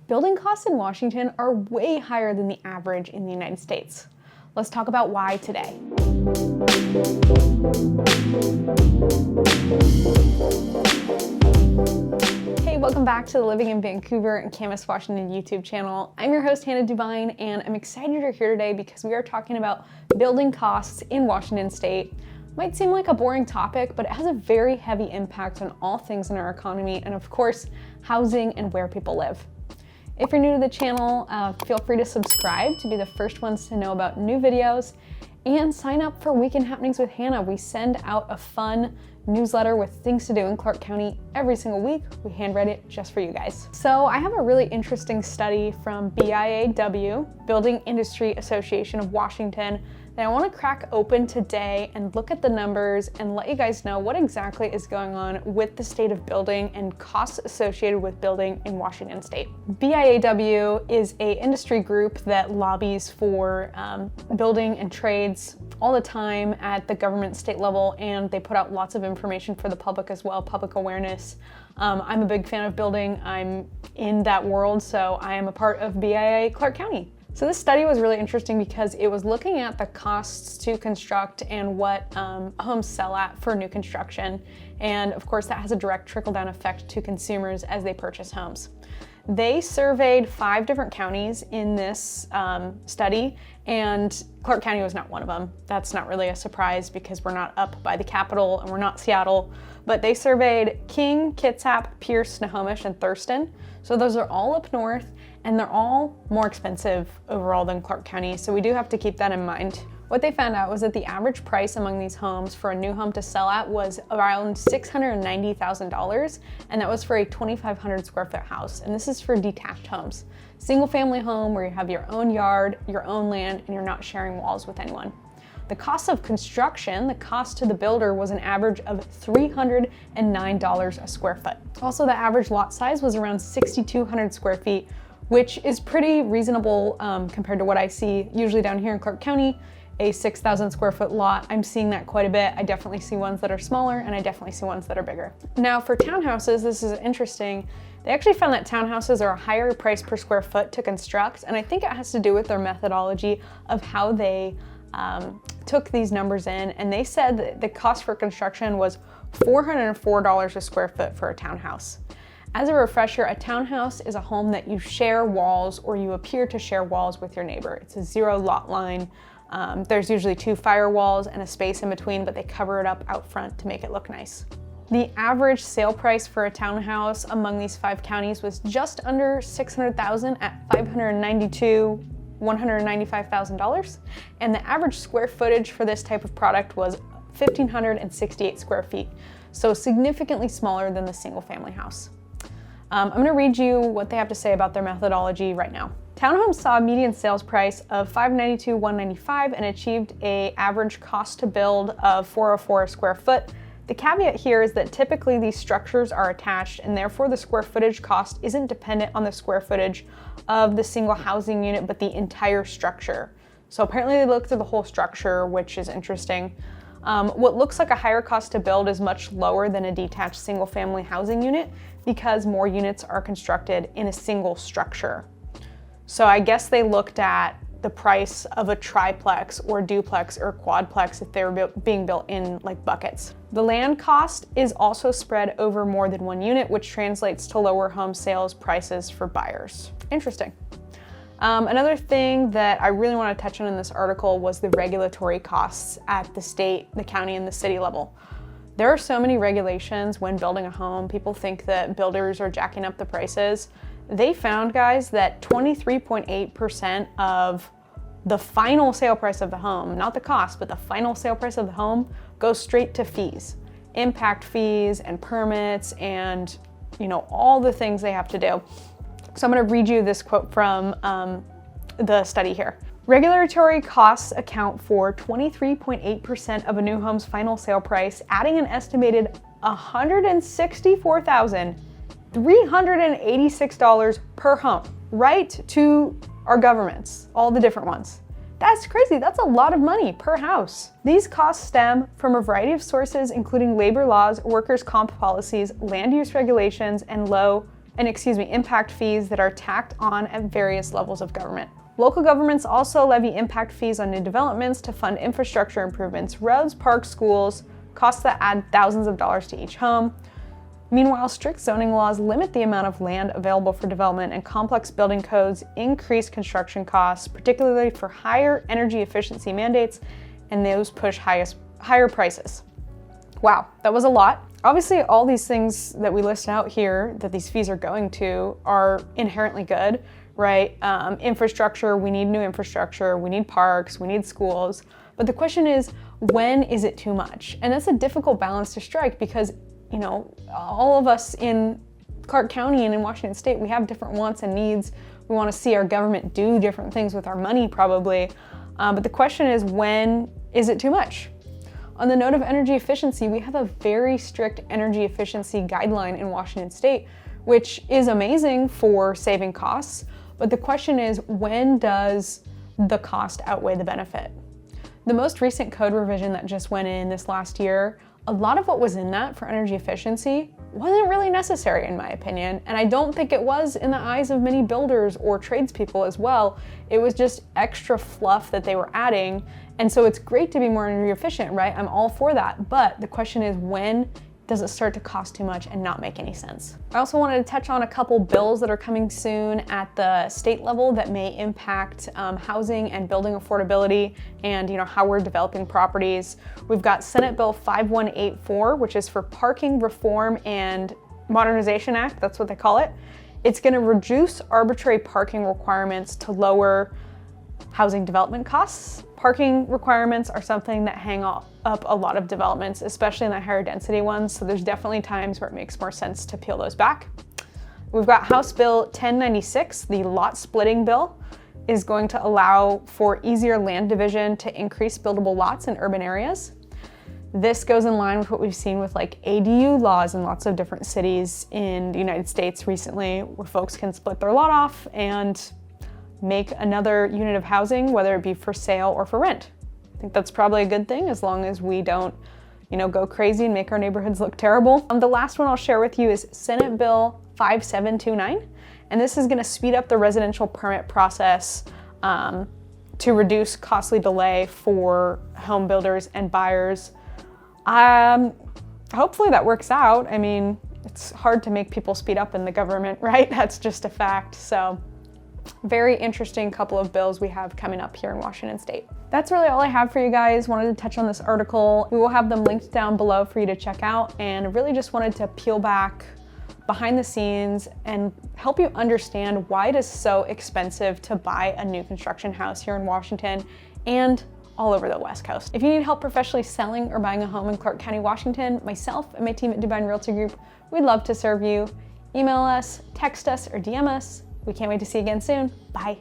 Building costs in Washington are way higher than the average in the United States. Let's talk about why today. Hey, welcome back to the Living in Vancouver and Camas, Washington YouTube channel. I'm your host, Hannah Dubyne, and I'm excited you're here today because we are talking about building costs in Washington State. Might seem like a boring topic, but it has a very heavy impact on all things in our economy and, of course, housing and where people live. If you're new to the channel, feel free to subscribe to be the first ones to know about new videos, and sign up for Weekend Happenings with Hannah. We send out a fun newsletter with things to do in Clark County every single week. We handwrite it just for you guys. So I have a really interesting study from BIAW, Building Industry Association of Washington, that I want to crack open today and look at the numbers and let you guys know what exactly is going on with the state of building and costs associated with building in Washington State. BIAW is an industry group that lobbies for building and trades all the time at the government state level, and they put out lots of information for the public as well, public awareness. I'm a big fan of building. I'm in that world, so I am a part of BIA Clark County. So this study was really interesting because it was looking at the costs to construct and what homes sell at for new construction. And of course that has a direct trickle-down effect to consumers as they purchase homes. They surveyed 5 different counties in this study, and Clark County was not one of them. That's not really a surprise because we're not up by the capital and we're not Seattle, but they surveyed King, Kitsap, Pierce, Snohomish, and Thurston. So those are all up north, and they're all more expensive overall than Clark County, so we do have to keep that in mind. What they found out was that the average price among these homes for a new home to sell at was around $690,000, and that was for a 2,500 square foot house, and this is for detached homes. Single family home where you have your own yard, your own land, and you're not sharing walls with anyone. The cost of construction, the cost to the builder, was an average of $309 a square foot. Also, the average lot size was around 6,200 square feet, which is pretty reasonable compared to what I see usually down here in Clark County. A 6,000 square foot lot, I'm seeing that quite a bit. I definitely see ones that are smaller, and I definitely see ones that are bigger. Now for townhouses, this is interesting. They actually found that townhouses are a higher price per square foot to construct, and I think it has to do with their methodology of how they took these numbers in, and they said that the cost for construction was $404 a square foot for a townhouse. As a refresher, a townhouse is a home that you share walls, or you appear to share walls with your neighbor. It's a zero lot line. There's usually 2 firewalls and a space in between, but they cover it up out front to make it look nice. The average sale price for a townhouse among these 5 counties was just under $600,000 at $195,000, and the average square footage for this type of product was 1,568 square feet, so significantly smaller than the single family house. I'm going to read you what they have to say about their methodology right now. Townhomes saw a median sales price of $592,195 and achieved an average cost to build of $404 a square foot. The caveat here is that typically these structures are attached, and therefore the square footage cost isn't dependent on the square footage of the single housing unit, but the entire structure. So apparently they looked at the whole structure, which is interesting. What looks like a higher cost to build is much lower than a detached single family housing unit because more units are constructed in a single structure. So I guess they looked at the price of a triplex or duplex or quadplex if they were being built in like buckets. The land cost is also spread over more than one unit, which translates to lower home sales prices for buyers. Interesting. Another thing that I really want to touch on in this article was the regulatory costs at the state, the county, and the city level. There are so many regulations when building a home. People think that builders are jacking up the prices. They found, guys, that 23.8% of the final sale price of the home, not the cost, but the final sale price of the home, goes straight to fees, impact fees and permits and, all the things they have to do. So I'm going to read you this quote from the study here. Regulatory costs account for 23.8% of a new home's final sale price, adding an estimated $164,386 per home, right to our governments, all the different ones. That's crazy. That's a lot of money per house. These costs stem from a variety of sources, including labor laws, workers' comp policies, land use regulations, and low impact fees that are tacked on at various levels of government. Local governments also levy impact fees on new developments to fund infrastructure improvements, roads, parks, schools, costs that add thousands of dollars to each home. Meanwhile, strict zoning laws limit the amount of land available for development, and complex building codes increase construction costs, particularly for higher energy efficiency mandates, and those push higher prices. Wow, that was a lot. Obviously, all these things that we list out here that these fees are going to are inherently good, right? Infrastructure, we need new infrastructure, we need parks, we need schools. But the question is, when is it too much? And that's a difficult balance to strike because, you know, all of us in Clark County and in Washington State, we have different wants and needs. We want to see our government do different things with our money probably. But the question is, when is it too much? On the note of energy efficiency, we have a very strict energy efficiency guideline in Washington State, which is amazing for saving costs. But the question is, when does the cost outweigh the benefit? The most recent code revision that just went in this last year, a lot of what was in that for energy efficiency wasn't really necessary in my opinion, and I don't think it was in the eyes of many builders or tradespeople as well. It was just extra fluff that they were adding, and so it's great to be more energy efficient, right? I'm all for that, but the question is, when does it start to cost too much and not make any sense? I also wanted to touch on a couple bills that are coming soon at the state level that may impact housing and building affordability and how we're developing properties. We've got Senate Bill 5184, which is for Parking Reform and Modernization Act, that's what they call it. It's gonna reduce arbitrary parking requirements to lower housing development costs. Parking requirements are something that hang up a lot of developments, especially in the higher density ones, so there's definitely times where it makes more sense to peel those back. We've got House Bill 1096, the lot splitting bill, is going to allow for easier land division to increase buildable lots in urban areas. This goes in line with what we've seen with like ADU laws in lots of different cities in the United States recently, where folks can split their lot off and make another unit of housing, whether it be for sale or for rent. I think that's probably a good thing as long as we don't, go crazy and make our neighborhoods look terrible. The last one I'll share with you is Senate Bill 5729, and this is gonna speed up the residential permit process to reduce costly delay for home builders and buyers. Hopefully that works out. I mean, it's hard to make people speed up in the government, right? That's just a fact. So very interesting couple of bills we have coming up here in Washington State. That's really all I have for you guys. Wanted to touch on this article. We will have them linked down below for you to check out, and really just wanted to peel back behind the scenes and help you understand why it is so expensive to buy a new construction house here in Washington and all over the West Coast. If you need help professionally selling or buying a home in Clark County, Washington, myself and my team at Dubyne Realty Group, we'd love to serve you. Email us, text us, or DM us. We can't wait to see you again soon. Bye.